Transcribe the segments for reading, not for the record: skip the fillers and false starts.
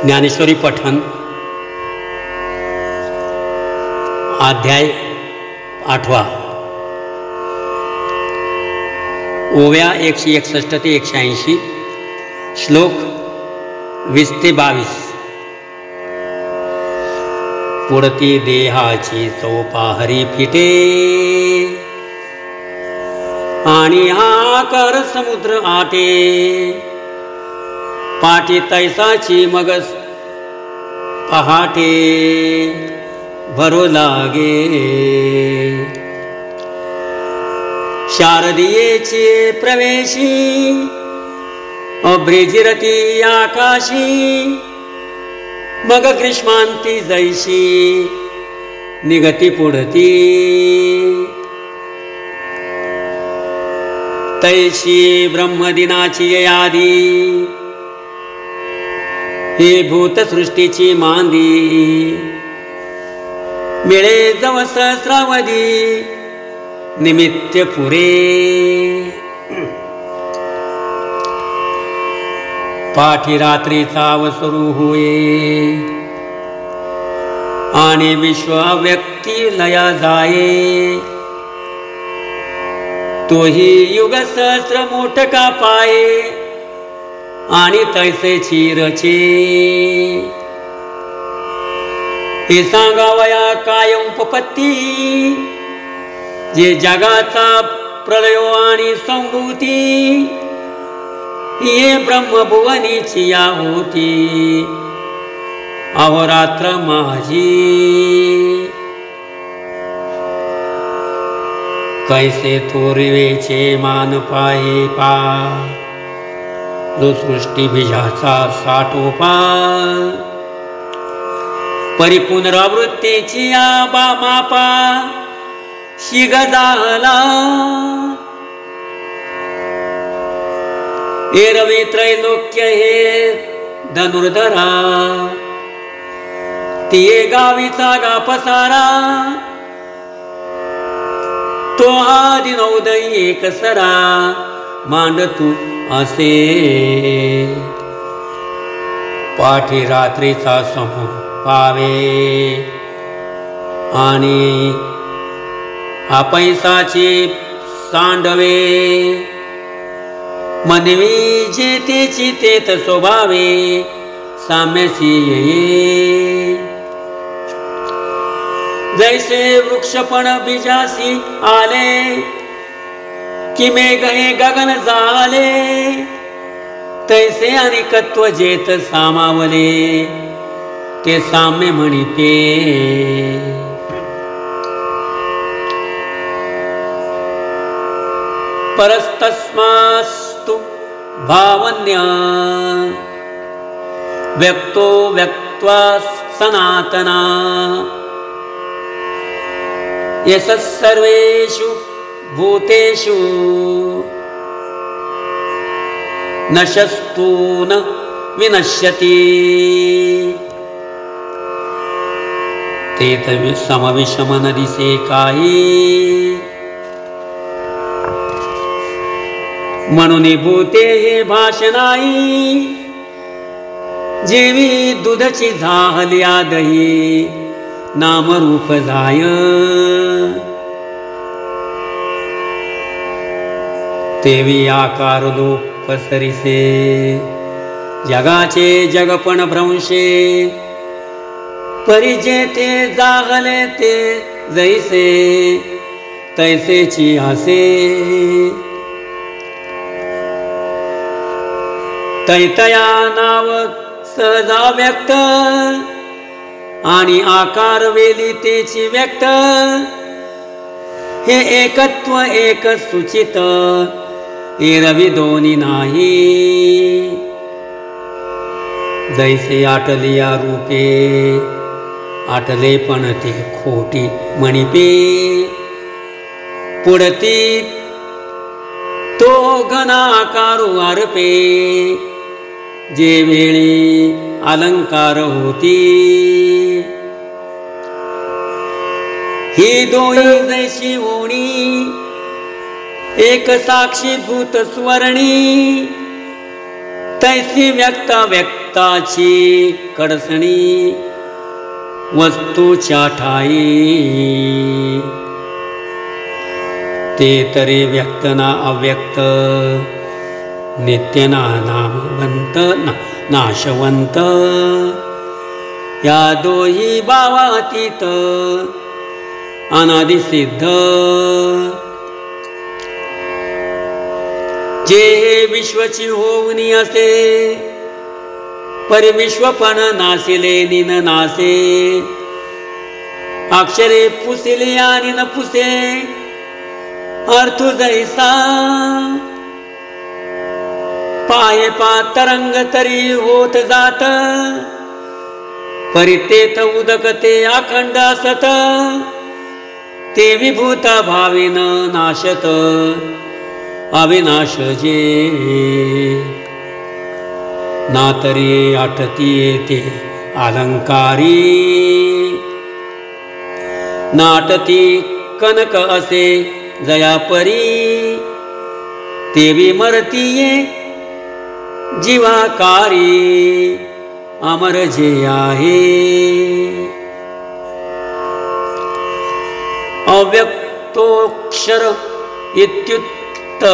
ज्ञानेश्वरी पठण अध्याय 8 ओव्या 161 ते 180 श्लोक 20 ते 22 पुढती देहाची चौपाहरी फिटे आणि आकार समुद्र आटे पाठी तैसाची मगस पहाटे भरो लागे शारदीयेचे प्रवेशी अभ्रेजिरती आकाशी मग ग्रीष्मांती जैशी निगती पुढती तैशी ब्रह्मदिनाची यादी हे भूतसृष्टीची मांदी मिळे जव सहस्रावधी निमित्त पुरे पाठी रात्रीचा सुरू होये आणि विश्व व्यक्ती लया जाये तोही युग सहस्र मोठका पाये आणि तैसे रचे हे सांगावया काय उपपत्ती जे जगाचा प्रलयो आणि संभूती ये ब्रह्मभुवनीची या होती अहोरात्र माझी कैसे थोरवेचे मान पाहे पा जो सृष्टी बीजाचा साठोपा परिपुनरावृत्तीची या मापा शिगजाला एरवी त्रैलोक्य हे धनुर्धरा तिये गावीचा गा पसारा तो आदि नवोदय एक सरा मांडतू असे पाठी रात्रीचा समूह पावे आणि अपैसाची सांडवे मनवी जे तेची तेत स्वभावे साम्यसी ये जैसे वृक्षपण बीजासी आले कि मेघ हे गगन झाले तैसे अनिकत्व जेत सामावले ते साम्य म्हणिते परस्तस्मास्तु भावन्य व्यक्तो व्यक्त्वा सनातना यशः सर्वेषु भूतेषु नशस्तु न विनश्यति तेत समविषम नदिसे काही म्हणून भूते हे भाषणाई जेवी दुधची झाल्या दही नामरूप जाय तेवी आकार लोक पसरिसे जगाचे जगपण भ्रंशे परिजेते जागले ते जैसे तैसेची आसे तैतया नाव सहजा व्यक्त आणि आकार वेली तेची व्यक्त हे एकत्व एक सूचित एरवी दोन्ही नाही जैसे आटलिया रूपे आटले पण ते खोटी मणिपे पुढती तो घनाकारू आरपे जे वेळी अलंकार होती ही दोही जैशी ओणी एक साक्षीभूत स्वर्णी तैसी व्यक्त व्यक्त अव्यक्ताची कडसणी वस्तूच्या ठाई ते तरी व्यक्त ना अव्यक्त नित्य ना नामवंत नाशवंत या दोही भावातीत अनादिसिद्ध जे विश्वची होऊनी असे परिविश्व पण नासिले निन नासे अक्षरे पुसिले आणि न पुसे अर्थ जैसा पाये पा तरंग तरी होत जात परितेत उदकते अखंड असत ते विभूता भावेन नाशत अविनाश जे नातरी आठती येते अलंकारी नाटती कनक असे जयापरी ते विमरतीये जीवाकारी अमर जे आहे अव्यक्तोक्षर इत्युक्त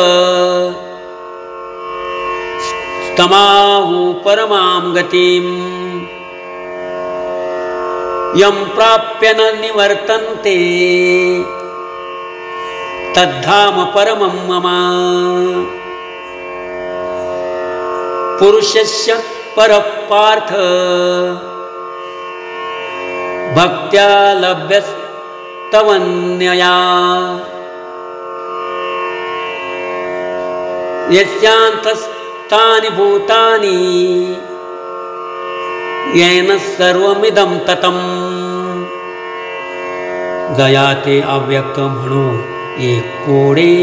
तमाहु परमां गतिं यं प्राप्य न निवर्तन्ते तद्धाम परमं मम पुरुषस्य परपार्थ भक्त्या लभ्यस्तवन्यया यस्यान्तस्तानि भूतानि येन सर्वमिदं ततं गया ते अव्यक्त म्हणू एक कोडे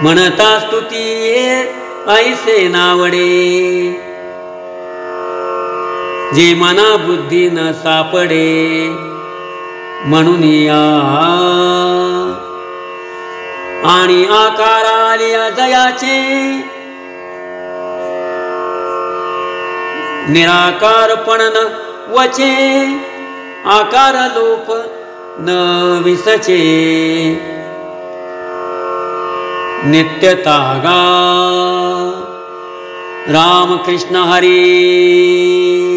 म्हणता स्तुती ऐसे नावडे जे मना बुद्धी न सापडे म्हणून या आणि आकार आलिया जयाचे निराकारपण न वचे आकार लोप न विसचे नित्यतागा राम कृष्ण हरी।